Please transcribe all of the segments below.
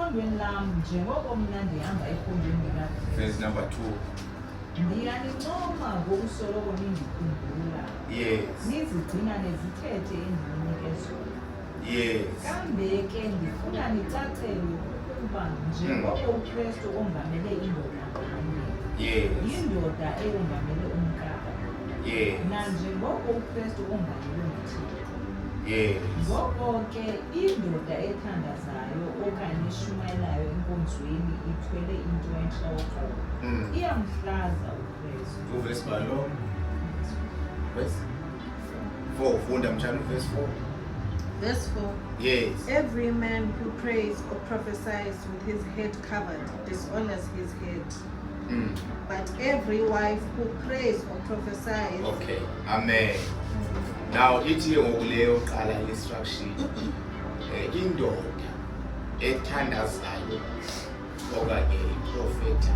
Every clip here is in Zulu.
Eqondweni lami njengoko mina ndihamba eqondweni likaKristu. Verse number 2. Ndiyanincoma ngokusoloko nindikhumbula. Yes. Nizigcina nezithethe endinike zona. Yes. Kambe ke ndifuna nicacelwe ukuba njengoko uKristu ongamele indoda nganye. Yes. Yindoda eyongamele umkakhe. Yes. Nanjengoko uKristu ongamele uMthixo. Yes. Ngoko ke indoda ethandazayo okanye eshumayelayo enkonzweni ithwele into entloko iyamhlaza uKristu. Verse balo. Verse 4. Funda mtshana verse 4. Verse 4. Yes. Every man who prays or prophesies with his head covered dishonors his head. But every wife who prays or prophesies. Okay. Amen. Now ithi ngokuleyo qala instruction. Indoda ethandazayo okanye iprofeta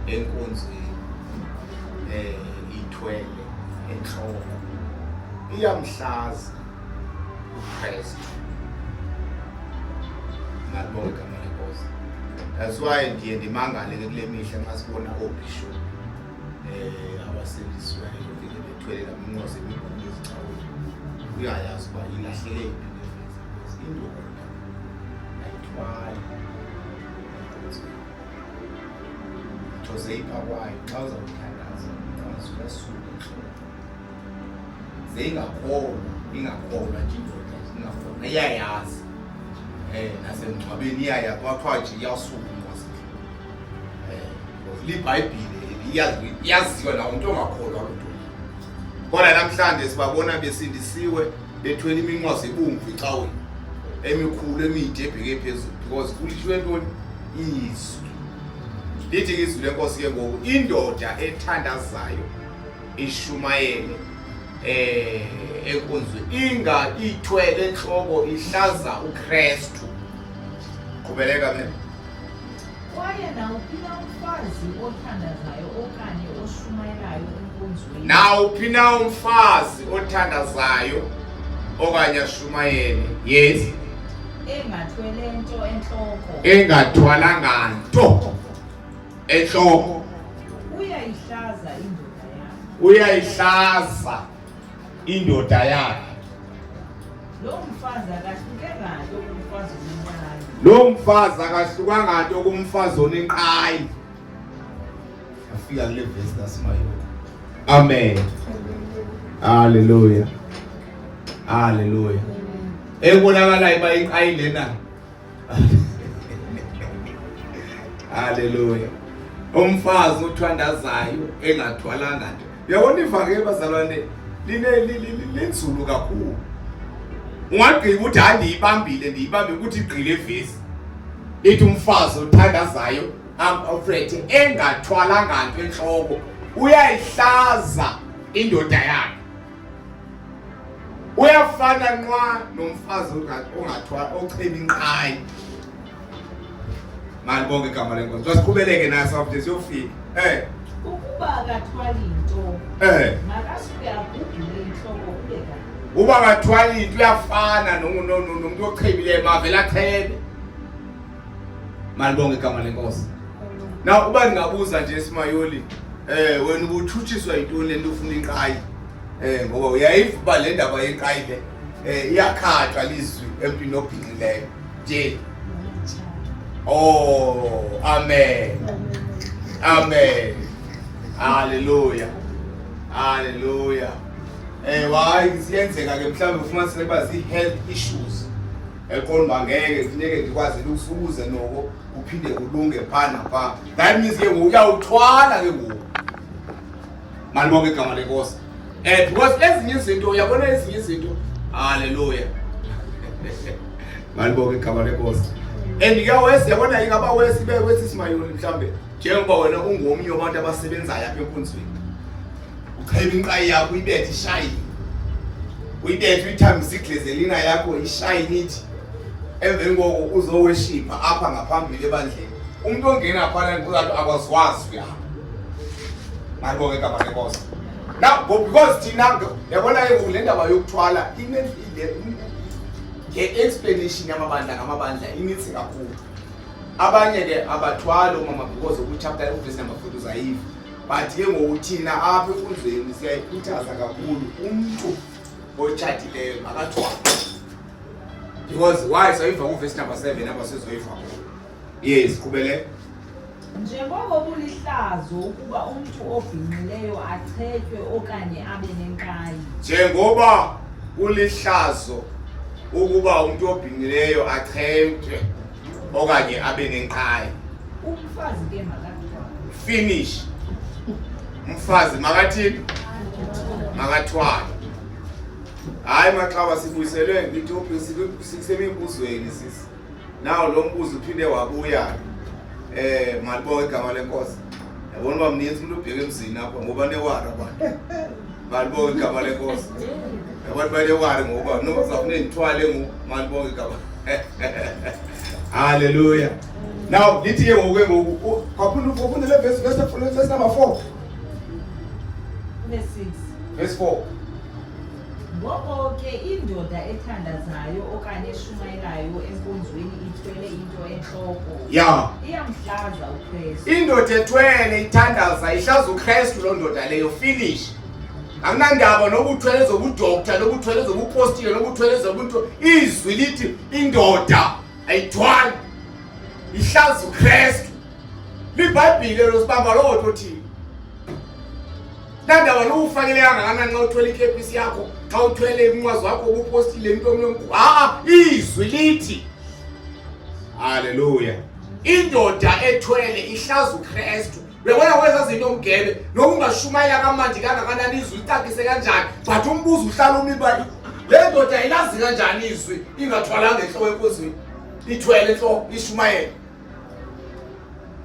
enkonzweni ithwele enhloko iyamhlaza uKristu. Ngibonga igama lenkosi. That's why ndiye ndimangale ke kule mihla nxa sibona obishop abasebenziswayo vele bethwele laminqoze imibhalo ezicaweni. Uyayazi uba ilahleke impilo indoda ayithwali. Thoze ipakwayo xa uzawuthandaza ungasuka suka enhloko. Ingakholwa nje indoda ingakholwa iyayazi. Nasemngcwabeni iyayazi kwathiwa nje iyasuka umnqwazi. LiBhayibhile iyaziwa nawo umuntu ongakholwa lento. Kodwa namhlanje sibabona besindisiwe bethwele iminqwazi ebomvu ecaweni emikhulu emide ebheke phezulu because kulishiwe ntoni izwi. Lithi izwi lenkosi ke ngoku indoda ethandazayo ishumayele enkonzweni ithwele enhloko ihlaza uKristu. Qhubeleka mina. Kwaye nawuphi na umfazi othandazayo okanye oshumayelayo enkonzweni. Nawuphi na umfazi othandazayo okanye ashumayele. Yes. Engathwele nto enhloko. Engathwalanga nto enhloko. Uyayihlaza indoda yakhe. Uyayihlaza indoda yakhe. Lo mfazi akahlukanga nto kumfazi onenqayi. Lo mfazi akahlukanga nto kumfazi onenqayi. Afika kule verse nasimayo. Amen. Hallelujah. Hallelujah. Ebonakala iba inqayi lena. Hallelujah. Umfazi othandazayo engathwalanga nto. Uyabona ivangeli bazalwane linzulu kakhulu. Ungagqiba ukuthi ndiyibambe ukuthi igqile evesi. Lithi umfazi othandazayo amfrethe engathwalanga nto enhloko uyayihlaza indoda yakhe. Uyafana nqwa nomfazi ongathwala ocheba inqayi. Malibonke igama lenkosi. Asiqhubeleke naso after siyofika. Ukuba akathwali into. Makasuke agugule inhloko ubeka. Uba akathwali into uyafana nomuntu ochebileyo mavela achebe. Malibonke igama lenkosi. Now uba ningabuza nje Simayoli, wena ubuthutshiswa yintoni lento ufuna inqayi? Ngoba uyayivuba le ndaba yenqayi le iyakhathwa lizwi empini obhinqileyo nje. Oh, amen. Amen. Hallelujah. Hallelujah. Why siyenzeka ke mhlawumbe ufumaniseke bazi health issues. Eqonda ngeke kufuneke ndikwazi ukusukuze noko uphinde kulunge phana pha. That means ke uyawuthwala ke ngoku. Malibonke igama lenkosi. Because ezinye izinto uyabona ezinye izinto. Hallelujah. Malibonke igama lenkosi. And yawesi yabona ingaba wesi bewethi Simayoli mhlambe njengoba wena ungomnye wabantu abasebenzayo apha enkonzweni. Ucheba inqayi yakho uyibethe ishayini. Uyibethe uyithambise iglezelina yakho ishayini ithi emveni koko uzoweshipa apha ngaphambili ebandleni. Umuntu ongena phana uzathi akwaziwazi uyahamba. Malibonke igama lenkosi. Now because thina yabona ke le ndaba yokuthwala inendile explanation yamabandla ngamabandla inithi kakhulu. abanye ke abathwali umama because chapter verse number 4 uzayiva. But ke ngokuthina apha enkundleni siyayikhuthaza kakhulu umuntu otshatileyo makathwale. Because why sayiva verse number 7 apha sizoyiva. Yes, qhubele. Njengoba kulihlazo ukuba umuntu obhinqileyo achetywe okanye abe nenkayi. Njengoba kulihlazo ukuba umuntu obhinqileyo achetywe okanye abe nenkayi. Umfazi ke makathwale. Finish. Umfazi makathini? Makathwale. Hayi maxaba sibuyiselwe ngithopi sisemibuzweni sisi. Nawo lo mbuzo uphinde wabuya. Malibonke igama lenkosi. Yabona uba mninzi umuntu ubheke emzini apha ngoba newara abantu. Malibonke igama lenkosi. Abantu banewara ngoba noma uzafune nithwale ngo malibonke igama. Hallelujah. Now lithi ke ngoku kakhulu le verse number 4. Verse 6. Verse 4. Ngoko ke indoda ethandazayo okanye eshumayelayo enkonzweni ithwele into enhloko. Yeah. Iyamhlaza uKristu. Indoda ethwele ithandaza ihlaza uKristu lo ndoda leyo finish. Akunandaba nokuthwele zobudokta nokuthwele zobupostile nokuthwele zobuntu izwi lithi indoda ayithwali ihlaza uKristu. LiBhayibhile lo sibamba lo othi nandaba lokufakele kangakanani xa uthwele ikepisi yakho xa uthwele umnqwazi wakho ubupostile into omnye izwi lithi haleluya indoda ethwele ihlaza uKristu. Uyabona kweza zinto umgebe nokungashumayela kamandi kangakanani izwi litakise kanjani but umbuzo uhlala umibali le ndoda ilazi kanjani izwi ingathwalanga enhloko enkozini ithwele enhloko ishumayela.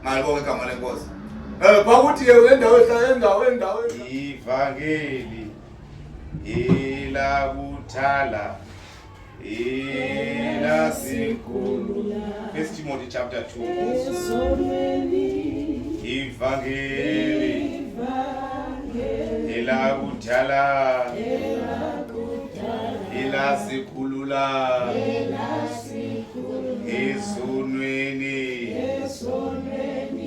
Malibonke igama lenkosi. Bakuthi ke endawo ivangeli ilakuthala ilasikhulula. 1 Timothy chapter 2. Ivangeli ilakuthala ilasikhulula esonweni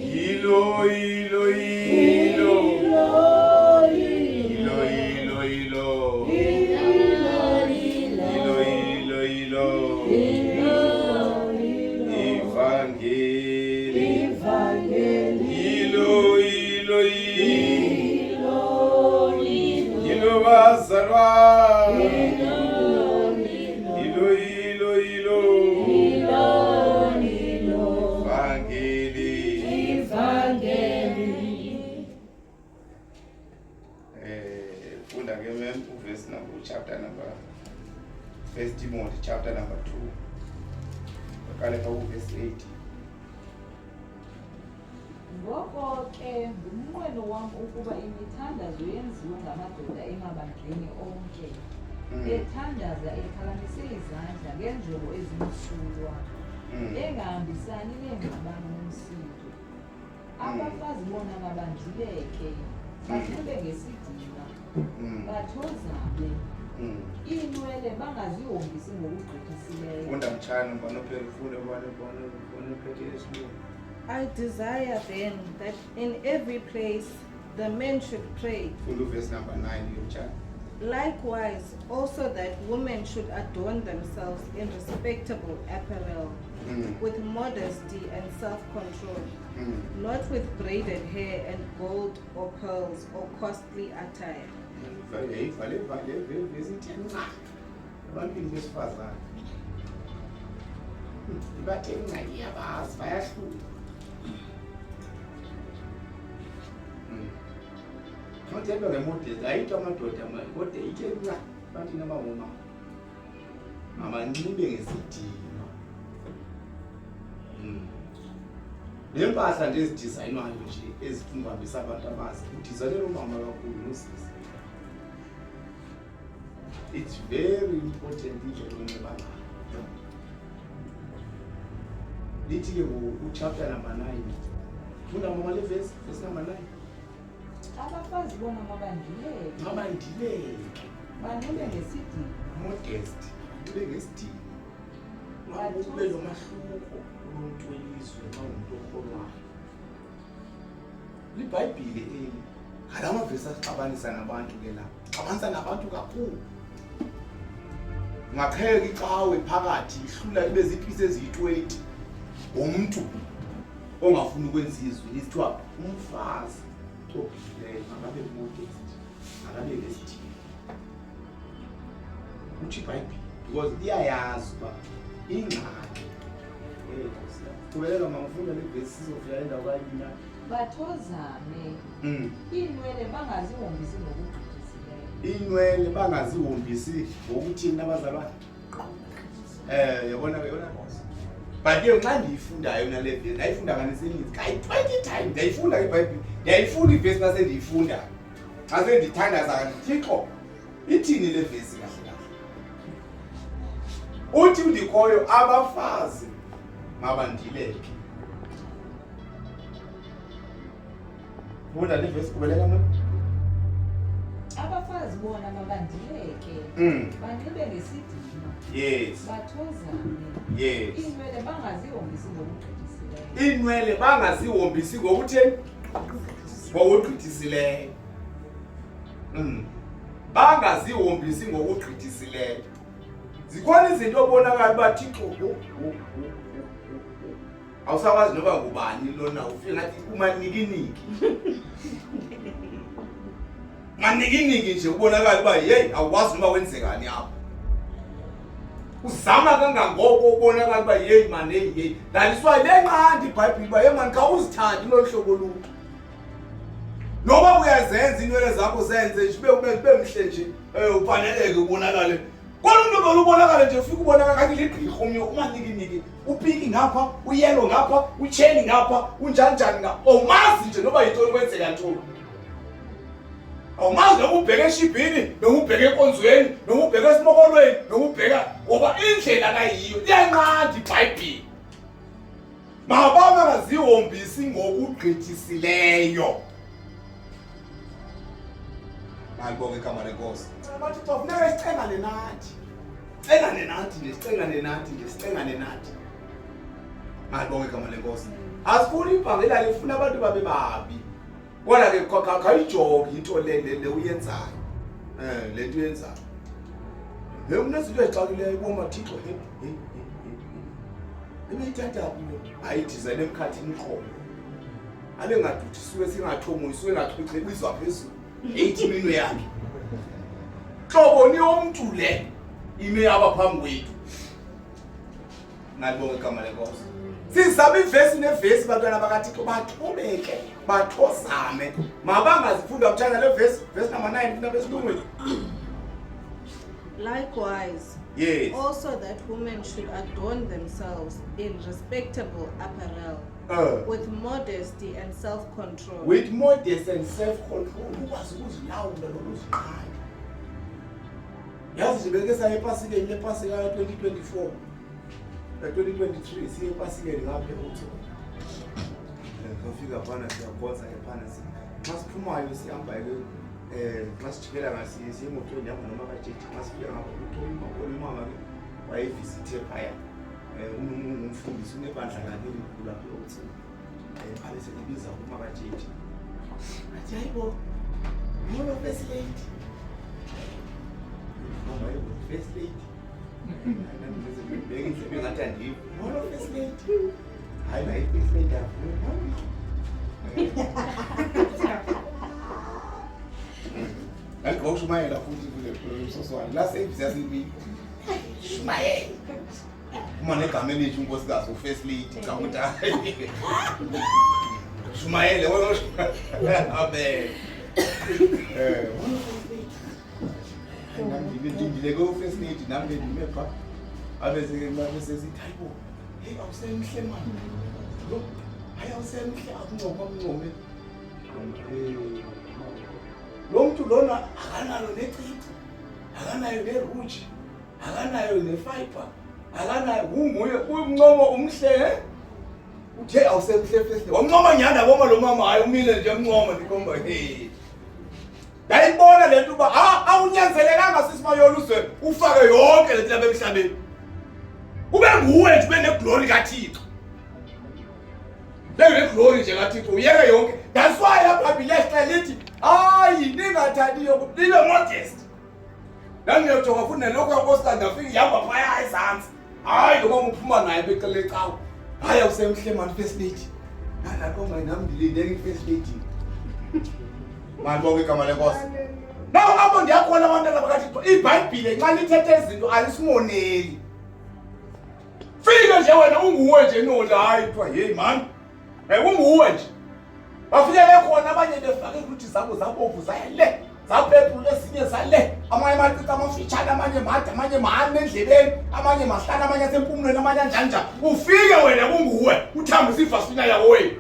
ilo chapter number 1 Timothy chapter number 2 bakale pa verse 8. Ngoko ke ngumnqweno wam ukuba imithandazo yenziwe ngamadoda emabandleni onke ethandaza ephakamise izandla ngenjongo ezimsulwa engahambisani neengxabano nomsindo. Abafazi bona mabandluleke bahlule ngesidima bathozabe iinwele bangazihombisi ngokugqithisileyo. Undamtshana banophefule banophethe esilungu. I desire then that in every place the men should pray. Verse number 9. Likewise, also that women should adorn themselves in respectable apparel, with modesty and self-control, not with braided hair and gold or pearls or costly attire. Ngiyathemba ngemodeli ayitho amadoda kodwa ithe nca bathi nabawoma mabanxibe ngesidima. Le mpahla nje ezidizayinwayo nje ezifuna uhambisa abantu abazi udizayinela umama kakhulu nosisi. It's very important into onxiba ngayo. Lithi ke chapter number 9 funda mama le verse number 9. Abafazi bona mabandileke banxibe ngesidima. Modest ube ngesidima ube lo mahluko umuntu isizwe mawumuntu okholwayo. LiBhayibhile eli. Ngalama verse axabanisa nabantu ke la. Xabanisa nabantu kakhulu. Ngakheke icawe phakathi ihlula ibe ziphisi eziyi-20. Umuntu ongafuni ukwenza izwi lithiwa umfazi ophilileyo akabe modest, akabe lesithile. Uthi iBhayibhile because iyayazi uba ingxaki kubelela mangifunda le verse sizofika endawo kayina bathozane inwele bangazihombisi ngokugqithisileyo. Inwele bangazihombisi ngokuthini abazalwane? Yabona boss. But ke xa ndiyifundayo na le verse ndayifunda kanisenizi kayi 20 times ndayifunda iBhayibhile ndiyayifunda iverse nase ndiyifunda xa sendithandaza kaNthixo ithini le verse kahle kahle uthi ndikhoyo abafazi mabandileke. Funda le verse kubeleka mna Abafazi bona mabandileke banxibe ngesidima. Yes. Bathozane. Yes. Inwele bangazihombisi ngokugqithisileyo. Inwele bangazihombisi ngokutheni? Ngokugqithisileyo. Bangazihombisi ngokugqithisileyo. Zikhona izinto obonakala baThixo awusakwazi noba ngubani lona ufika ngathi umanikiniki. Manikiniki nje ubonakala uba hey awukwazi noba wenzekani apha. Uzama kangangoko ubonakala uba hey man hey laliswa ilenqandi iBhayibhile uba hey man khawuzithandi lo hlobo luthi. Noba uyazenza inwele zakho zenze nje ube mhle nje ufaneleke ubonakale. Kodwa umuntu ubonakala nje ufika ubonakala kanti ligqirha omnye umanikiniki upiki ngapha uyelo ngapha ucheni ngapha unjanjani ngapha awumazi nje noba yintoni kwenzeka ntoni. Awumazi noma ubheke eshibhini noma ubheke enkonzweni noma ubheke esimokolweni noma ubheka ngoba indlela kayiyo iyanqanda iBhayibhile. Mabangazihombisi ngokugqithisileyo. Ngibonge igama lenkosi. Bathi kufuneka sicengane nathi. Sicengane nathi. Ngibonge igama lenkosi. Asifuni ibhangela lifuna abantu babe babi. Kodwa ke akayijoke into le uyenzayo. Le nto uyenzayo. Unezinto ezixakileyo boma Thixo ebeyithatha kuyo. Ayidesign emkhathini qhobo. Abe ngaduthi suke singathomoyi suke ngachwechebizwa phezulu. 80 minwe yakhe. Hlobo ni umuntu le ime abaphambi kwethu. Ngibonga igama lenkosi. Sizama ivesi nevesi bantwana bakaThixo bathobeke bathozame. Mabangazifunda kuthanda le verse number 9 funa besilungwini. Likewise, yes, also that women should adorn themselves in respectable apparel, with modesty and self-control. With modesty and self-control. Ukwazi ukuzilawula lokuzigqaya. Yazi sibeke saye ePasikeni le Pasika ka 2024. 2023 siye ePasikeni ngapha eUtho. Ngafika phana siyakhonza ephana si. Masiphumayo sihamba masijikela ngasiye siye emotweni yakho noma kajeji masifika ngapha utholi makolo mama ke wayevisithe phaya. Umfundisi unebandla lakhe elikhulu lapha eUtho. Phale selibiza uma kajeji. Athi hayibo. Molo first lady. Mama yebo first lady. Begi nje ngathandi. Molo first lady. Hayi la first lady yakho. Algo shumayela futhi kule soswana la service yasibi. Shumayela. Uma negama elithi unkosikazi u first lady kamuta. Shumayela wena abe. Ngidile go first lady nami ngimepha. Abese ke mase sithi hayibo. Hey awusemhle manje. Hayi awusemhle akungcoba umncome. Lo muntu lona akanalo nechithi, akanayo neruji, akanayo nefiber, akanayo unguye umncomo umhle. Uthe awusemhle first. Wamncoma nyanda boma lo mama hayi umile nje umncoma ndikhomba hey. Yayibona lento uba awunyanzelekanga sisimayolo uzwe ufake yonke lento lapha emhlabeni. Ube nguwe nje ube neglory kaThixo. Glory nje kaThixo uyeke yonke. That's why iBhayibheli lexela lithi hayi ningathaniyo nibe modest. Nangiyojoka futhi nelokho yankosikazi afika ihamba phaya ezantsi. Hayi ngoba uphuma naye beqele cawu. Hayi awusemhle man first lady. Nalapho nginamdilinde ngi-first lady. Malibonke igama lenkosi. Nawo apho ndiyakhona abantwana bakaThixo iBhayibheli xa lithethe izinto alisimoneli. Fika nje wena unguwe nje nodla hayi kuthiwa hey man. Unguwe nje. Bafikele khona abanye befake ukuthi zabo zabomvu zayele. Zaphephu ezinye zale. Amanye amacici amafitshane amanye made amanye mahane endlebeni amanye mahlana amanye asempumlweni amanye anjanja. Ufike wena kunguwe uthambisa ivasina yawo wena.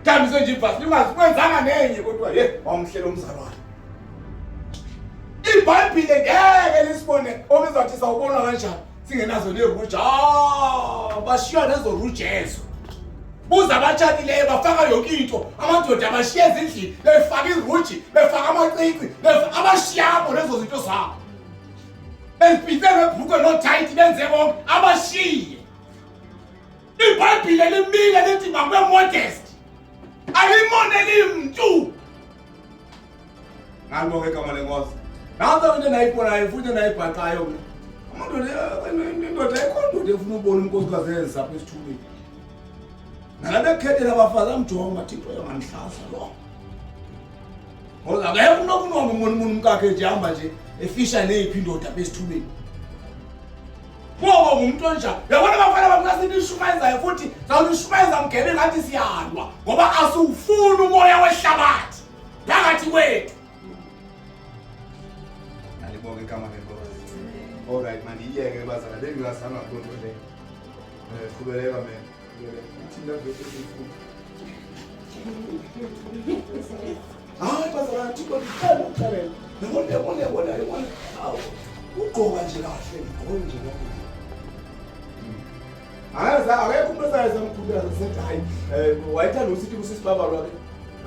Thambisa nje ivasina ungazikwenzanga nenye kodwa hey wamhlela umzalwane. iBhayibheli ngeke lisibone obizathi sawubona kanjani singenazo neruja bashiya nezo rujezo. Buza abatshatileyo bafaka yonke into amadoda abashiya ezindlini befaka iruji befaka amacici abashiyabo lezo zinto zabo bezipithe ngebhruke notight benze konke abashiye. iBhayibheli limile lithi makube modest alimoneli mntu. Ngalibonke igama lenkosi. Nanso into nayibonayo futhi nayibhaqayo indoda ekhondoda efuna ubona unkosikazi ezapha esithubeni. Nalabekhethela abafazi amjonga Thixo yanganihlaza lo. Ngoba akekho unokunoma umuntu umkakhe nje hamba nje efisha neziphi indoda besithubeni. Ngoba umuntu onjani yabona abafana bakunasithi ishumayizayo futhi zawunishumayeza mgebe ngathi siyalwa ngoba asiwufuni umoya wehlabathi phakathi kwethu. Nalibonke igama lenkosi. Alright man iyeke bazana bengingasanga khona le. Qhubeleka mina. Hayi bazalwane Thixo ndiqala ukuxelela. Yabona. Awu. Ugqoka nje kahle, ugqoka nje kahle. Akekho umuntu osayezamkhulula sethi hayi wayethanda usithi kusisibaba lwakhe.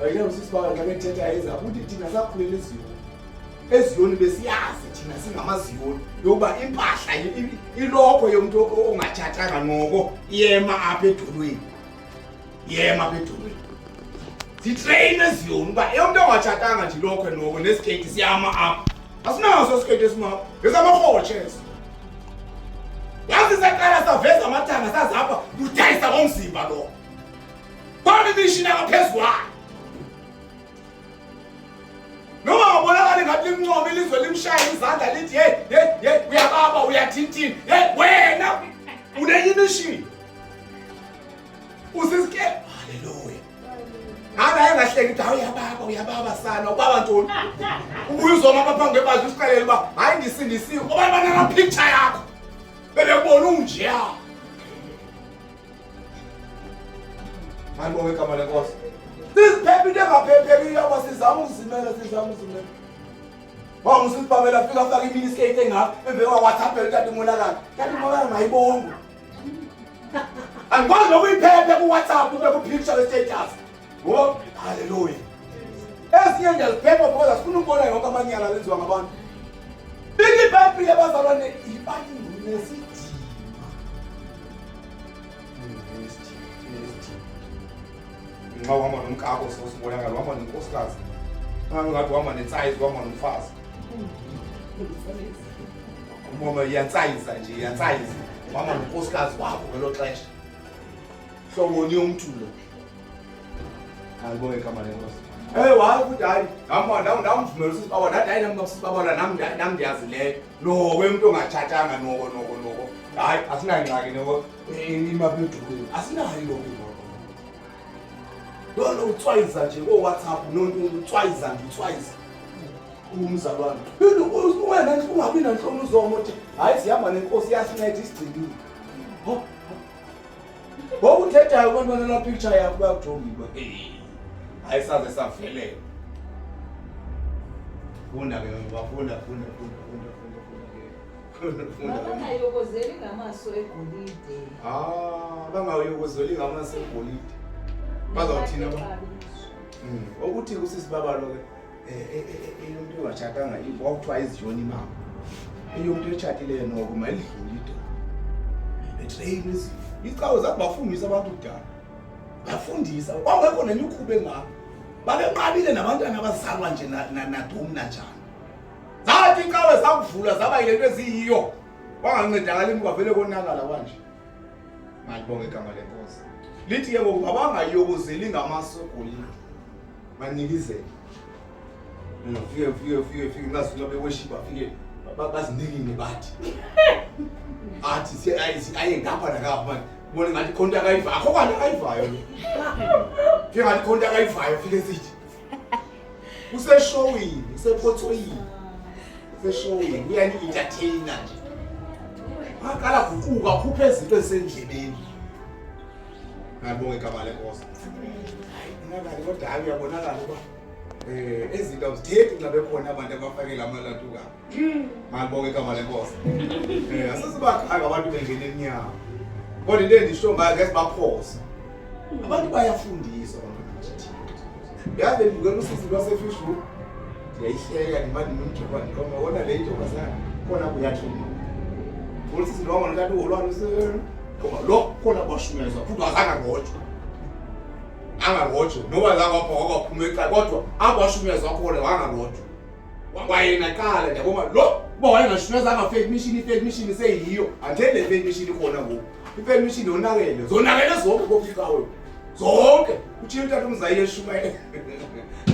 Wayethanda usisibaba xa bethetha eza ukuthi thina sakhulela eziyoni besiyazi thina singamaziyoni yokuba impahla ilokho yomuntu ongatshatanga noko yema apha edolweni. Sitrain eziyoni uba umuntu ongatshatanga nje lokho noko nesiketi siyama apha. Asinaso isiketi esimapha ngesamarhotshes. Yazi saqala saveza amathanga sazapha udayisa ngomzimba lo. Kwani imishini ngaphezulu. Noma ngabonakala ngathi imncoma ilizwe limshaya izandla lithi hey uyababa uyathinthini. Wena unenye imishini. Usisike haleluya. Hana engahleki ukuthi uyababa sana ubaba ntoni. Ubuyizoma abaphambi kwebazi usiqalele uba hayi ngisindisiwe ngoba banana picture yakho. Bebebona unjeya. Malibonke igama lenkosi. Siziphephe into engaphephi yaba sizama ukuzimela. Wangusibabela fika afaka iminiskate engapha emveka WhatsApp etathi umonakala. Kanti umonakala ngayibonga. Angikwazi nokuyiphephe ku WhatsApp ube ku picture status. Oh, hallelujah. Ezinye ngiyaziphepha because asifuna ukubona yonke amanyala lenziwa ngabantu. iBhayibheli abazalwane ibani nesidima. Nxa uhamba nomkakho sosibonakala uhamba nenkosikazi. Ngathi uhamba nensayizi uhamba nomfazi. Uma iyansayiza nje iyansayiza. Uhamba nenkosikazi wakho ngelo xesha. Hlobo ni umuntu lo. Alibonke igama lenkosi. Hayi ukuthi hayi ndamvumela usibaba nathi hayi namsibaba nami ndiyazileyo. No wemuntu ongatshatanga noko. Hayi asinangxaki noko imaphi edolweni. Asinayo lokho. Lo utswayiza nje ko WhatsApp nonto utswayiza. Umzalwane. Wena nje ungabi nanhloni uzoma uthi hayi sihamba nenkosi yasinceda isigcilile. Ngokuthethayo kwantwana la picture yakho bayakujongiwa. Hayi saze savelela. Funda ke bafunda. Bangayokozeli ngamaso egolide. Bangayokozeli ngamaso egolide. Bazawuthina ba. Ukuthi kusisibaba lo ke umuntu ongatshatanga wakuthiwa iziyoni mama. Umuntu etshatileyo noko mayidlulile. Betrain izifo. Icawo zakubafundisa abantu kudala. bafundisa kwangekho nemikhuba engako babenqabile nabantwana abazalwa nje nadum nanjani zathi inkawe zakuvula zaba yile nto eziyiyo wangancedakala imkwavele konakala kanje malibonga igama lenkosi lithi ke ngoku abangayokuzeli ngamasogolini banikizele fike ngasuka beworship afike bazinikile bathi athi aye ngapha nakapha manje bona ngathi khonto akayivayo akho kwanto akayivayo lo fike ngathi khonto akayivayo fike sithi useshowini usephotoyini useshowini uyani entertainer nje akala guquka khuphe izinto ezisendlebeni ngabonga igama lenkosi ngakali kodwa hayi uyabonakala ukuba ezinto azithethi nxa bekhona abantu abafakela amalatuka ngabonga igama lenkosi asesibakhanga abantu bengena eminyango kodwa into endisho ngayo ke sibaphosa abantu bayafundiswa yazi ngikho usisi lwasefishu ndiyayihleka ndimani nomjoba ndikhoma wona le nto basana khona kuyathuma usisi lwama notata olwani koma lo khona kwashunyezwa futhi azangarotshwa angarotshwa noba zangaphoka kwaphuma ekhaya kodwa akwashunyezwa khona wangarotshwa wayena qala ndiyabona lo uba wayengashunyezwa fake mission seyiyo andele fake mission khona ngoku ifake mission yonakele zonakele zonke koficawe zonke uthini utata umzayi eshumayela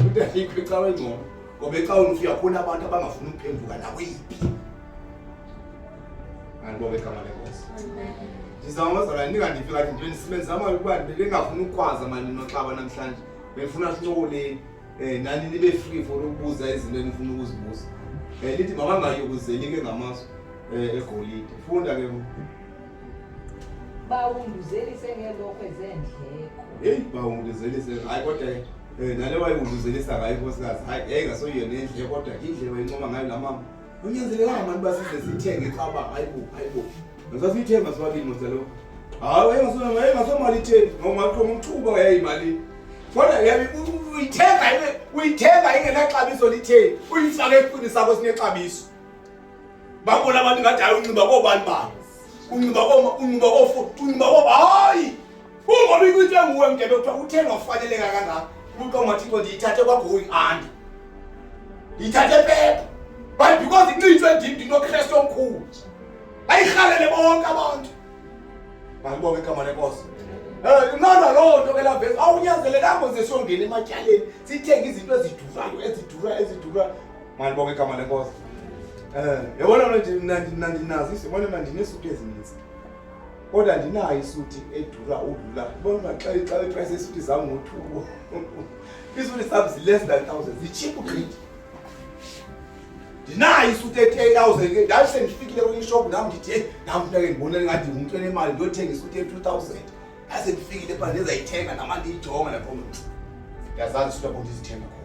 utata ikwicawe ngcono ngoba ecaweni ufika khona abantu abangafuni ukuphenduka nakweyiphi ngibonga igama lenkosi ndizamazala ningandifika kathi nje ndisebenza amali ukuba bengafuni ukwazi manje noxaba namhlanje befuna sincole nani nibe free for ukubuza izinto enifuna ukuzibuza lithi makangayokuzeli ke ngamaso egolide funda ke bawunduzelise ngelokho ezendleko hey bawunduzelise hayi kodwa nale wayunduzelisa ngayo nkosikazi hayi ngasoyena endle kodwa indle wayincoma ngayo la mama unyanzeleka abantu basize sithenge xaba hayibo ngasasithenga swabini moselo hayi engasomali itheni noma qhoma umthuba yayimali kodwa yabi uyithenga ingenaxabiso litheni uyifake eqini sakho sinexabiso babona abantu ngathi hayi unxiba kobani bani unxiba hayi ungoba ikwithe nguwe mgebe kuthiwa uthenga ufaneleka kangaka uqoma thixo ndiyithathe kwagoyi andi ndiyithathe pepa but because inqitshwe ndim ndinokristu omkhulu ayirhalele bonke abantu balibonke igama lenkosi nana loo nto ke lavezi awunyanzelekanga zesongena ematyaleni sithenge izinto ezidurayo malibonke igama lenkosi yabona mna ndinazo isibona mna ndinesuti ezininzi kodwa ndinayo isuti edura udlula bona xa iprice yesuti zam ngo-2 isuti zam zi-less than 1,000 zi-cheap grade ndinayo isuti e-10,000 ke ndase ndifikile kwenye shop nam ndithe namhlanje ndibonele ngathi ngumntu enemali ndiyothenga isuti e-2,000 ase ndifikile pha ndizayithenga nama ndiyijonga nakhona ndiyazazi isuti apho ndizithenga khona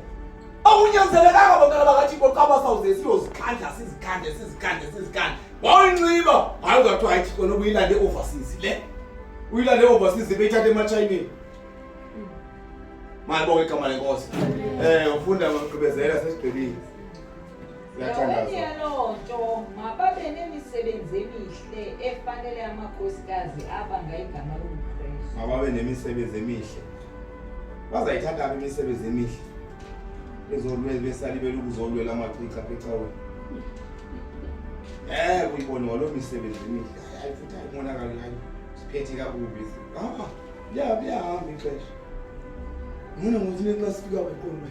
awunyanzelekanga bantwana bakathixo xa basawuze siyozikhandla sizikhandle wawuyinxiba hayi uzathiwa hayi thixo noba uyilande overseas le uyilande overseas beyithatha ematshayineni malibonke igama lenkosi ufunda maqhubezela sesigqibile enye loo nto mababe nemisebenzi emihle efanele amakhosikazi abangayigama lobuKristu mababe nemisebenzi emihle bazayithatha imisebenzi emihle ezolwela besali belukuzolwela amacica ecaweni kuyibona waloo misebenzi emihle hayi futhi ayibonakali hayi siphethe kakubi buyahamba ixesha ngona ngothile xa sifika kweqondo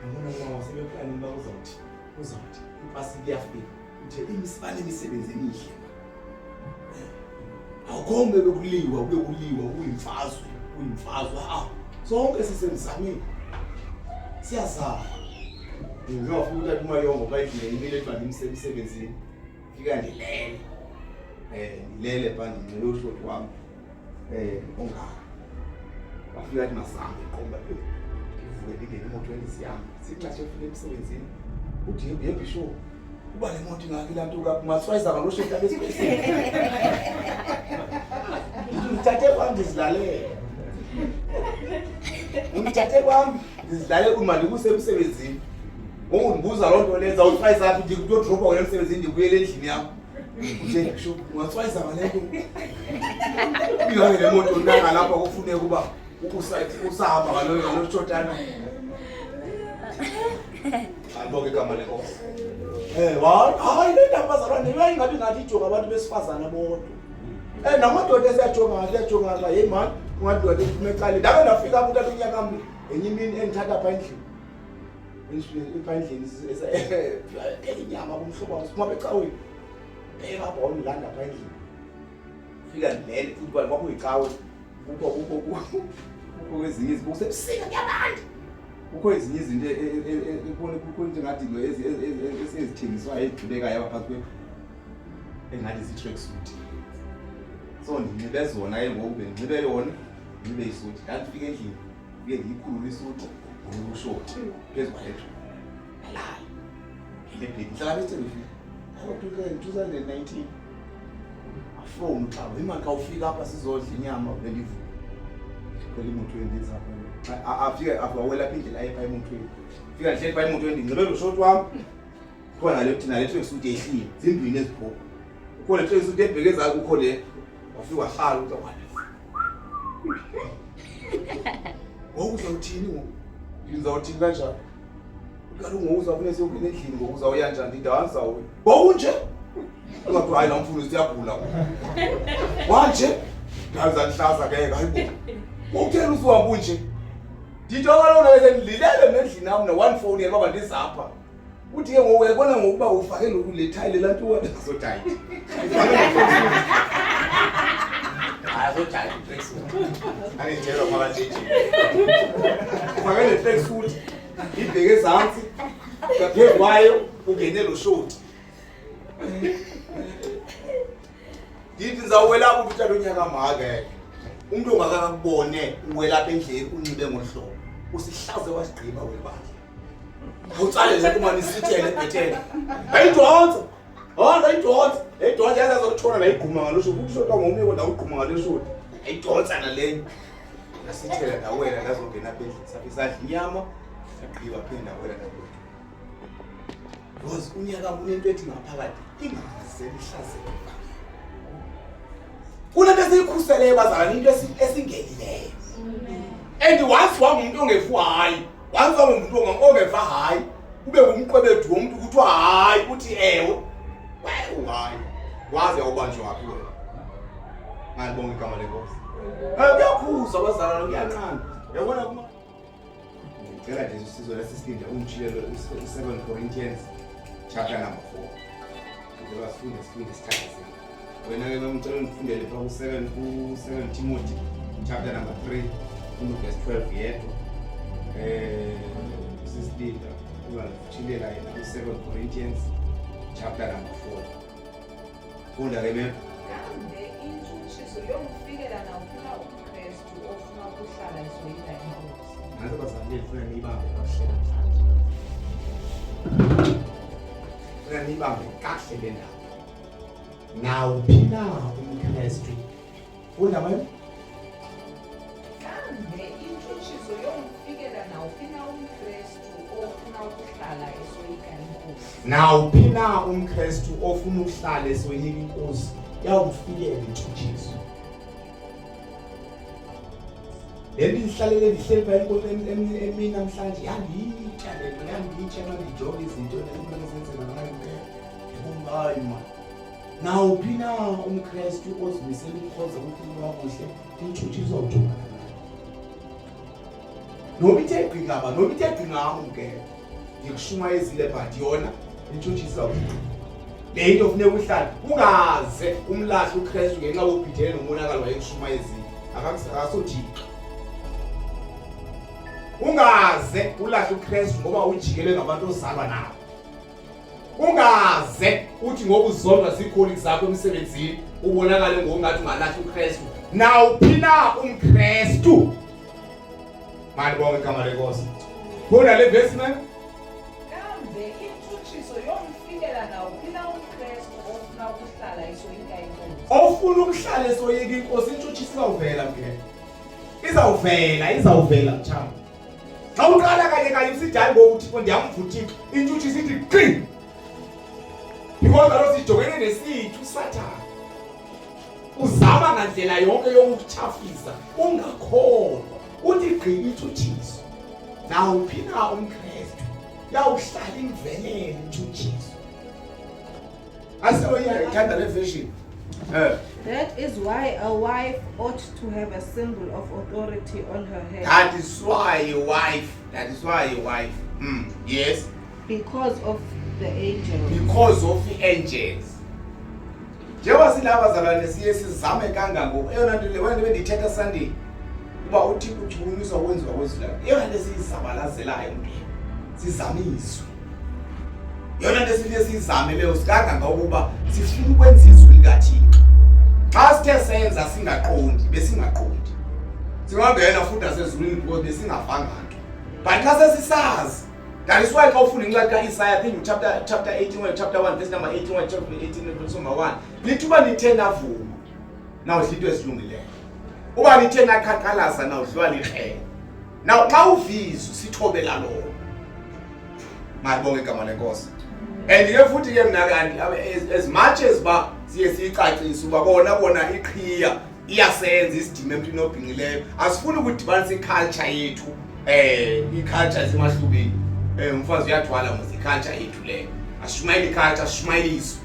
ngona mama wasebeplanini ba uzawuthi ipasi liyafika uthe imisibane imisebenzi emihle awukhombe bekuliwa kuyimfazwe sonke sisemzameni siyazama ngingafuna ukuthi imali yonke bayidile imile ethi ndimsebenzini fika ndilele bani ngelo shot wami ongaka bafika athi masamba iqomba ivuke ingene imoto endisiyami sithi nxa siyofika emsebenzini uthi yebhi show uba le moto ingakila nto kaphi maswayisa ngalo shot abesibhedlela ngithathe kwami ndizilalele ndizidlale umali kusemsebenzini ngondibuza loo nto lenza utswayisa aphi ndikuyodropha kwena emsebenzini ndikuyele endlini yakho ungatswayisa ngale nto ingake le moto nanga lapha kufuneka uba usahamba ngalo shotana. Alibonke igama lenkosi. Hayi le ndaba bazalwane bayingabi ngathi ijoka abantu besifazana bodwa. Namadoda esiyajonga ngathi yajonga la hey man ungadoda ephumecala. Ndake ndafika abantu abanyaka mbi enye imini engithatha apha endlini. Endlini inyama kumhlobo wasipha becaweni. Phela bona landa apha endlini. Fika ndilele futhi kwakuyicawe. Kukho ezinye izibuko sebusika kuyabanda. Kukho ezinye izinto kukho into ngathi lo ezithengiswayo ezigcilekayo apha phakathi engathi zi-track suit. So ndinxibe zona ke ngoku benginxibe yona ngibe isuti. Ndafika endlini ngike ngiyikhulula isuti ngokushoti phezu kwethu. Alala. Ile bheki nhlala bese ngifika. 2019. Afone xa imali ka ufika apha sizodla inyama belivu. Kweli imoto yendiza apha. Afike awela phindlela ayipha emotweni. Fika nhle pha emotweni ngicebe lo short wami. Khona le thina le track suit ehlile. Zimbini ezipho. Ukho le track suit ebheke zakho ukho le. Wafika wahlala uthi wena. Uzawuthini ngoku? Ngizawuthini kanjani? Kaloku ngoku uzawufuna siyokuna endlini ngoku uzawuya njani idansa wena? Wawunje? Ungathi hayi la mfundo siyagula. Wanje? Ngaza nihlaza ke hayibo. Ukuthela usuhamba unje. Ndithoka lona bese ngililele endlini nami no-1 phone yena baba ndizapha. Uthi ke ngoku uyabona ngokuba ufake lokhu le tile lantu wena sodayithi. Hayi sodayithi track suit. Angitshela phakathi endlini. Ufake le track suit. Ibheke ezantsi. Ngaphezu kwayo ungene lo shoti. Ndithi ngizawuwela apho uthi lonyaka maka. Umuntu ongakakubone uwela apha endlini unxibe ngohlobo. Usihlaze wasigqiba webandla. Awutsale le kumani sithele ebhethele. Ayidonsa. Ayidonsa. Ayidonsa yaza zokutshona la igquma ngalo shoti. Ukushota ngomnye kodwa ugquma ngalo shoti. Ayidonsa naleyo. Nasithele ndawela lazongena apha endlini. Safisadla inyama. Sagqiba phela wena ndawela. Because unyaka unento ethi ngaphakathi ingazelihlaze. Kunento esiyikhuseleyo bazalwane into esingelileyo. And once wangumuntu ongefu hayi, once wangumuntu ongeva hayi, ube ngumqwebethu womuntu kuthiwa hayi uthi ewe. Hayi. Wazi awubanjwa ngaphi wena. Ngiyabonga igama lenkosi. Kuyakhuza bazalwane kuyanqanda. Yabona kuma ngicela nje usizo lesisinde ungitshiyele u2 Corinthians chapter number 4. Ngoba sifunde isithathu. Wena ke ngicela ngifundele pha ku7 Timothy chapter number 3 verse 12 yedwa. Sisida uyachilela yena ku7 Corinthians chapter number 4. Funda ke mimi. Kambe intshutshiso yokufikela nawuphila uKristu ofuna ukuhlala esoyika inkosi. Ngabe bazalwane ufuna niyibambe kahle. Ufuna niyibambe kahle le ndaba. Nawuphi na uMkristu? Funda manje. Kambe intshutshiso yokufikela nawuphila uKristu ofuna ukuhlala esoyika inkosi. Nawuphi na uMkristu ofuna ukuhlala esoyika inkosi yawufikela intshutshiso. Lendi ihlalele lihleli pha inkosi emini namhlanje yangitsha ngijola izinto ezenzeka ngayo. Hayi ma. Nawuphi na uMkristu ozimisela ukukhoza uNkulunkulu kakuhle intshutshiso awujongana nayo. Noma ithe gqingama ke. Ngikushumayezile but yona intshutshiso awujongana. Le into ofuneka uhlala ungaze umlahle uKristu ngenxa yobhidele nomonakalo wayekushumayezile. Akasothixo. Ungaze ulahle uKristu ngoba ujikelwe ngabantu ozalwa nabo. Ungaze uthi ngoba uzondwa zicolleagues zakho emsebenzini ubonakale ngokungathi ungalahle uKristu. Nawuphi na uMkristu? Manje bonke igama lenkosi. Funda le verse man. Kambe intshutshiso yokufikela nawuphi na uKristu ofuna ukuhlala esoyika inkosi. Ofuna ukuhlala esoyika inkosi intshutshiso izawuvela mchana. Xa uqala kanye usidala ngokuthi ndiyamvuthika intshutshiso ithi qi. Because kaloku sijongene nesithu Sathane. Uzama ngandlela yonke yokukuthafisa ungakholwa. ugqilitsho Jesu nawuphi na umKristu yawuhlala imvelele uJesu asewuyayithanda le version That is why a wife ought to have a symbol of authority on her head. that is why a wife yes Because of the angel. because of the angels njengoba silapha zalwane siye sizame kangangoku eyona nto le wena bendithetha Sunday uba uThixo uchukunyiswa kwenziwa kwezilwane eyona nto siyizabalazelayo mpilo sizamiswe yona nto siye sizame leyo sikanganga ukuba sifuna ukwenza izwi likaThixo xa sithe senza singaqondi besingaqondi singangena futhi asezulwini because besingavanga nto but xa sesisazi. That is why how fully like Isaiah, I think chapter 18, chapter 1, verse number 18, chapter 18, verse number 1. Lithuba litena vuma. Now izinto ezilungileyo. Uba litena khakalasa now udliwa likhele. Now xa uvizwe sithobela lo. Mabonke igama lenkosi. And ke futhi ke mina kanti as much as ba siye sicacisa uba bona iqhiya iyasenza isidima empini obhinqileyo. Asifuni ukudibanisa iculture yethu iculture esemahlubeni. Umfazi uyathwala mse culture yethu leyo asishumayile culture asishumayile isu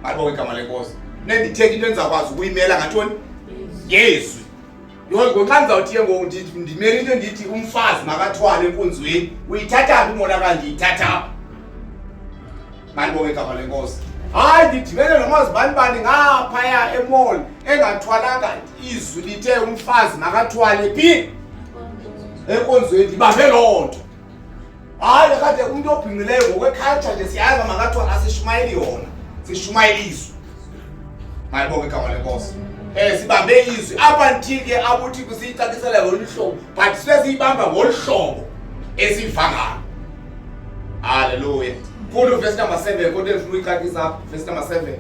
ayibonke igama lenkosi nendithethe into endizakwazi ukuyimela ngathoni Yesu yonke xa ndizawuthi ngoku ndimele into endithi umfazi makathwale enkonzweni uyithatha phi imona kandiyithatha ayibonke igama lenkosi hayi ndidibene nomazibani ngaphaya emall engathwalanga izwi lithe umfazi makathwale phi enkonzweni ndibambe loo nto hayi kade umuntu obhinqileyo ngokweculture nje siyazi makathiwa asishumayeli yona sishumayela izwi ayibonke igama lenkosi sibambe izwi apha ntike abuthi kusiyicacisela ngolu hlobo but sesiyibamba ngolu hlobo esivangayo haleluya futhi verse number 7 kodwa efuna uyicacisa verse number 7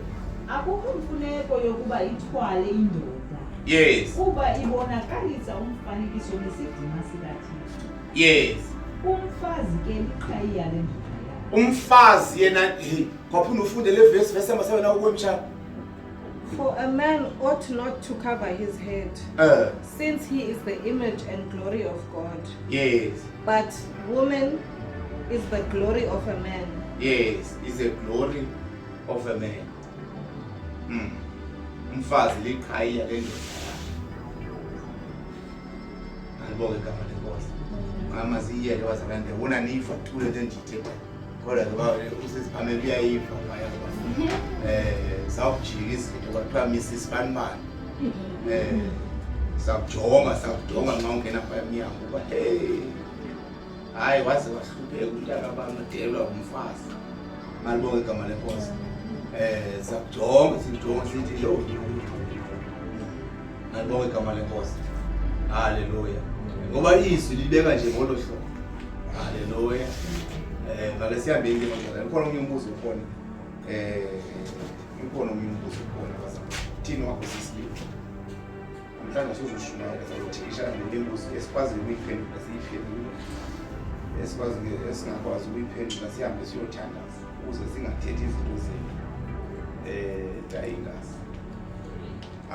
akukho mfuneko yokuba ithwale indoda yes kuba ibonakalisa umfanekiso wesidima sikaThixo yes umfazi ke liqhayiya le ndoda yakhe umfazi yena kwaphunda ufunde le verse number 7 nakwemsha. For a man ought not to cover his head, since he is the image and glory of God. Yes. But woman is the glory of a man. Yes, is the glory of a man. Umfazi liqhayiya le ndoda. Alibonke igama lenkosi. Mama ziyele wazakande wona nifa thule nje ndithetha. Kodwa ngoba usiziphamela uyayifa phaya ngoba sawujika izinto kwathiwa Mrs. Banman sakujonga nxa ungena phaya emnyango uba hayi waze wahlupheka umntana bamadelwa umfazi malibonke igama lenkosi sakujonga sithi lo malibonke igama lenkosi haleluya ngoba izwi libeka nje ngolo hlobo haleluya ngale siyambeni ke manje ukhona umunye umbuzo ukhona ukhona umunye umbuzo ukhona bazama thina wakho sisibili mhlawumbe sizoshumayela sazothikisha ngembuzo esikwazi ukuyiphendula siyiphendule esikwazi esingakwazi ukuyiphendula sihambe siyothandaza ukuze singathethi izinto zethu dayingazi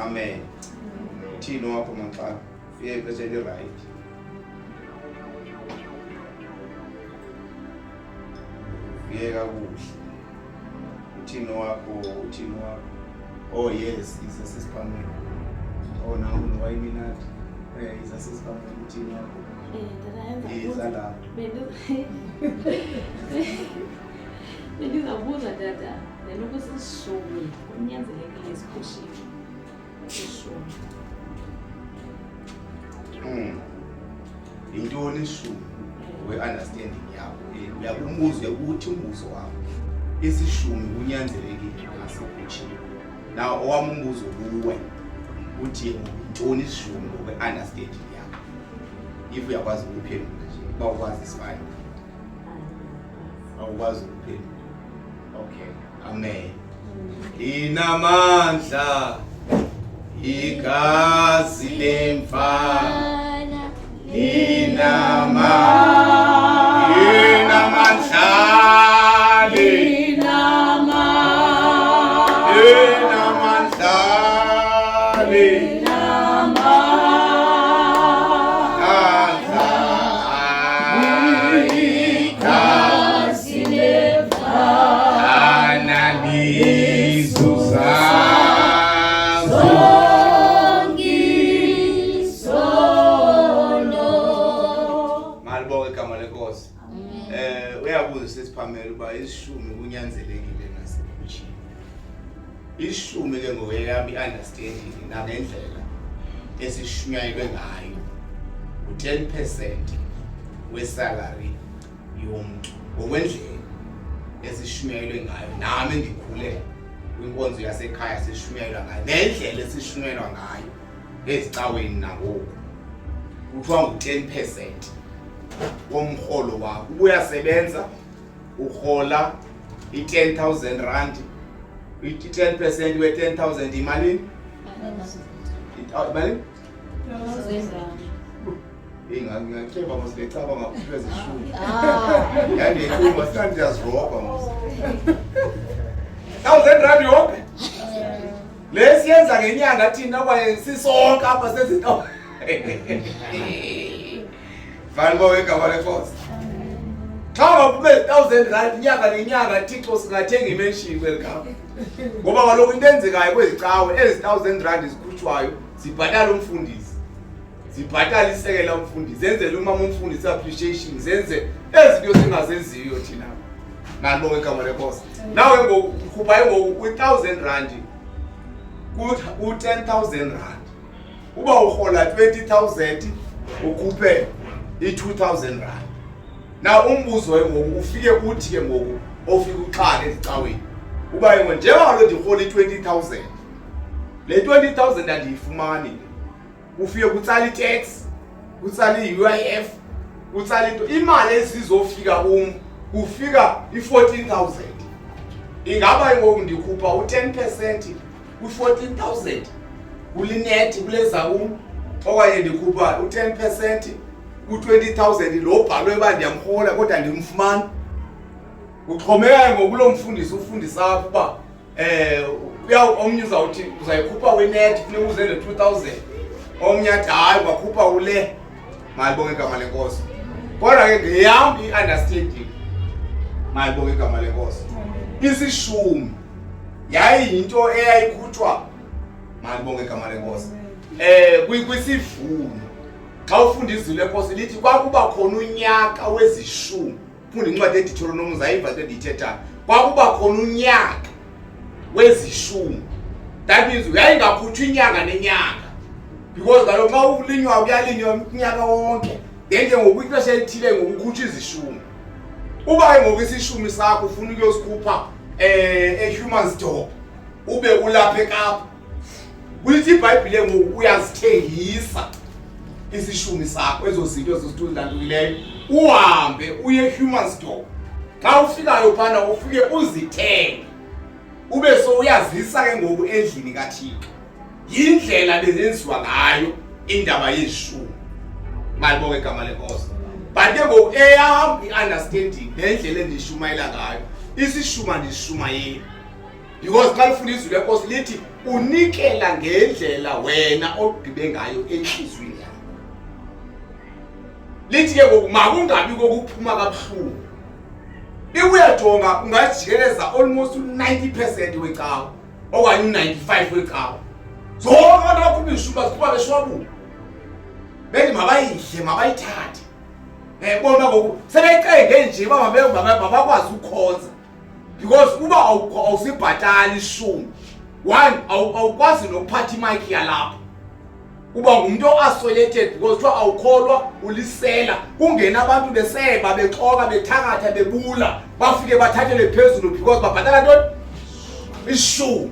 amen thina wakho maxa ufike ixesha eli-right yeka kuhle uthini wakho oh yes isasesiphameni oh nawe nowayiminati isasesiphameni uthini wakho izala bendizabuza tata leloku sisishumi kunyanzelekile sikhoshiwe sishumi yintoni ishumi we-understanding yakho uyakubuza ukuthi umbuzo wakho isishumi kunyanzelekile ngasikhutshiwe na owami umbuzo kuwe uthi yintoni ishumi ngokwe-understanding yakho if uyakwazi ukuphendula nje uba ukwazi isifane awukwazi ukuphendula okay amen inamandla igazi lemfana sesiphamela uba isishumi kunyanzelekile nasekutshini. Isishumi ke ngokweyami understanding nangendlela esishunyayelwe ngayo u10% wesalary yomuntu ngokwendlela esishunyayelwe ngayo nami ngikhule kwinkonzo yasekhaya sishunyayelwa ngayo nendlela esishunyayelwa ngayo ezicaweni nangoku kuthiwa ngu10% womholo wakho ubuyasebenza uhola i10,000 rand i10% we10,000 imalini imalini ngingakeba mosibecaba ngaphezulu ezishumi yandekhulu masikanti yazirobha mos 1,000 rand yonke lesiyenza ngenyanga thina kwaye sisonke apha sezinto Fani baweka wale force. Xa ube 1,000 rand inyanga nenyanga Thixo singathenga imention welcome. Ngoba kaloku into enzekayo kwezicawe ezi 1,000 rand zikhutshwayo zibhatala umfundisi. Zibhatala isekela umfundisi. Zenzele umama umfundisi appreciation zenze ezinto singazenziyo thina. Nalo igama lenkosi. Nawe ngokukhupha ngoku 1,000 rand u10,000 rand. Uba uhola 20,000 ukhuphe i2,000 rand. Now umbuzo ngoku ufike uthi ke ngoku ofika uxhala ezicaweni. Uba yena njengoba lo ndihola i20,000. Le 20,000 andiyifumani. Ufike kutsala itax, kutsala iUIF, kutsala into imali esizofika kufika i14,000. Ingaba ngoku ndikhupha u10% ku14,000. Kulinet kuleza okanye ndikhupha u10% ku20,000 lo bhalwe ba ndiyamhola kodwa ndimfumana. Uxhomeka ngokulo mfundisi ufundisa apha omnye uzawuthi uzayikhupha wenet funeka uze ne2000 omnye athi hayi bakhupha ule malibonke igama lenkosi. Kodwa ke ngeyami i-understanding malibonke igama lenkosi isishumi yayiyinto eyayikhutshwa malibonke igama lenkosi kwisivuno. Xa ufundisa lenkosi lithi kwakuba khona unyaka wezishumi funda incwadi eDeuteronomy uzayiva into endiyithethayo. Kwakuba khona unyaka wezishumi. That means uyayingakhutshwa inyanga nenyanga because kaloku xa ulinywa kuyalinywa unyaka wonke then ke ngoku ixesha elithile ngokukhutshwa izishumi. Uba ngoku isishumi sakho ufuna ukuyosikhupha eHuman Store ube ulapha eKapa kulithi iBhayibhile ngoku uyazithengisa isishumi sakho ezo zinto ezosithulandukileyo uhambe uye eHuman Store. Xa ufikayo phana ufike uzithenge ube so uyazisa ke ngoku endlini kaThixo. Yindlela bezenziwa ngayo indaba yeshumi. Malibonke igama lenkosi. But ke ngoku eyam i-understanding nendlela endishumayela ngayo isishuma ndishumayela because xa lifundisa lenkosi lithi unikela ngendlela wena ogqibe ngayo enhlizweni yakho. Lithi ke ngoku makungabi kokuphuma kabuhlungu. Ibuyajonga ungajikeleza almost 90% wecawa okanye 95 wecawa. Zonke abantu abakhupha ishuma zikhupha beshwabuka. Bethi mabayidle mabayithathe. Bona ngoku sebeyicenge nje babakwazi ukukhonza because uba awusibhatali ishumi one awukwazi nokuphatha imic yalapha. Uba ngumuntu o-isolated because kuthiwa awukholwa ulisela kungena abantu beseba bexoka bethakatha bebula bafike bathathele phezulu because babhatala ntoni ishumi.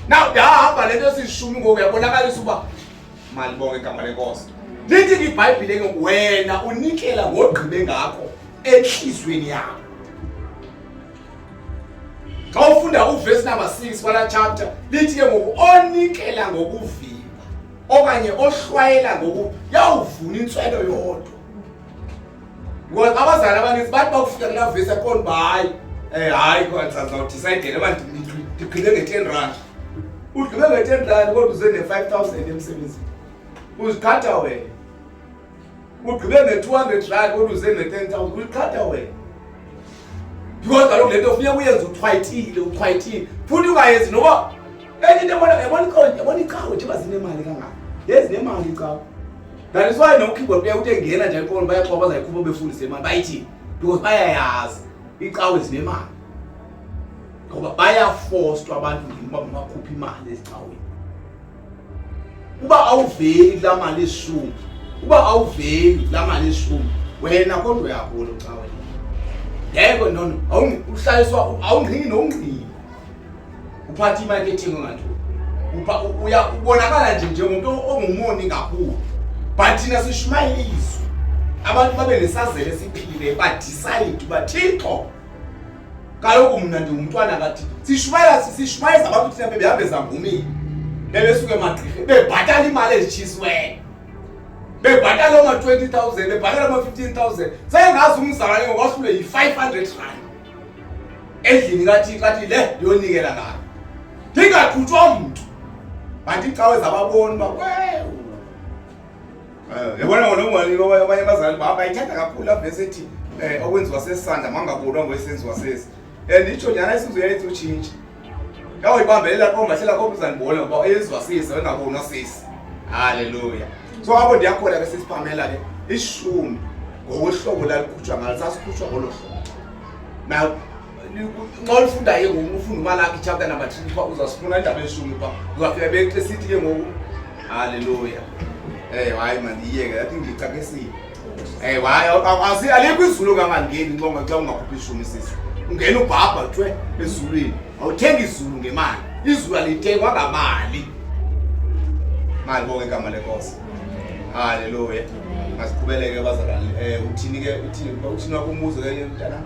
Now ndahamba lento esishumi ngoku yabonakalisa uba malibonke igama lenkosi. Lithi iBhayibhile ke wena unikela ngogqibe ngakho enhlizweni yakho. Xa ufunda uverse number 6 kwala chapter lithi ke ngoku onikela ngokuvimba okanye ohlwayela ngoku yawuvuna inswelo yodwa. Because abazali abaninzi bathi bakufika kula verse eqonda hayi hayi kwanza decide leba ndiqhile nge10 rand. Udlule nge10 rand kodwa uze ne5000 emsebenzini. Uzikhatha wena. Udlule nge200 rand kodwa uze ne10000 uzikhatha wena. Because kaloku lento ufike uyenze uchwayitile futhi ungayenzi noba enye into yabona icawe nje bazinemali kangaka. Yezinemali icawe. That is why no keyboard player uthe ngena nje eqolo bayaxoxa bazayikhupha befundise imali bayithi because bayayazi icawe zinemali ngoba bayaforced abantu ukuba makhupha imali ezicaweni. Uba awuveli la mali eshumi, uba awuveli la mali eshumi, wena kodwa yakho lo cawe. Yebo no uhlaliswa awungqini nongqini. Uphatha imarketing ngathi. Ubonakala nje njengomuntu ongumoni kakhulu. But thina sishumayelizwe. Abantu babe nesazelo esiphile ba decide bathixo. Kaloku mina ndingumntwana kathi sishumayeza abantu thina bebehambe zangumini. Bebesuke emagqirhe bebhatala imali ezitshisiweyo. Bebhatala ama 20,000, bebhatala ama 15,000. Sayengazi umzalwane ngokwahlule yi500 rand. Endlini kathi le yonikela ngayo. Ndingaqhutshwa umuntu. Bathi icawe zababoni bakwewu. Yabona ngomali abanye abazali bayithatha kakhulu lapho esethi okwenziwa sesandla mangabonwa ngoyisenziwa sesi. Nditsho nyana isizwe yayithi utshintshe. Yawo ibambelela qomba hlela kodwa uzanibona ngoba eyenziwa sesi wengabonwa sesi. Haleluya. So abo ndiyakhola ke sisiphamela ke ishumi ngokwehlobo lalikhutshwa ngalo sasikhutshwa ngolo hlobo. Now xa ufunda ke ngoku ufunda uMalaki chapter number 3 uzasifuna indaba eshumi pha uzafika beChristi ke ngoku. Haleluya. Hayi manje iyeke yathi ngicakesile. Hayi alikho izulu kangangeni ngoba xa ungakhuphi ishumi sisi. Ungena ubhabha thwe ezulwini. Awuthenga izulu ngemali. Izulu alithengwa ngamali. Mali bonke igama lenkosi. Haleluya. Masiqhubeleke bazalwane. Uthini ke uthini wakho umuzo ke mntana?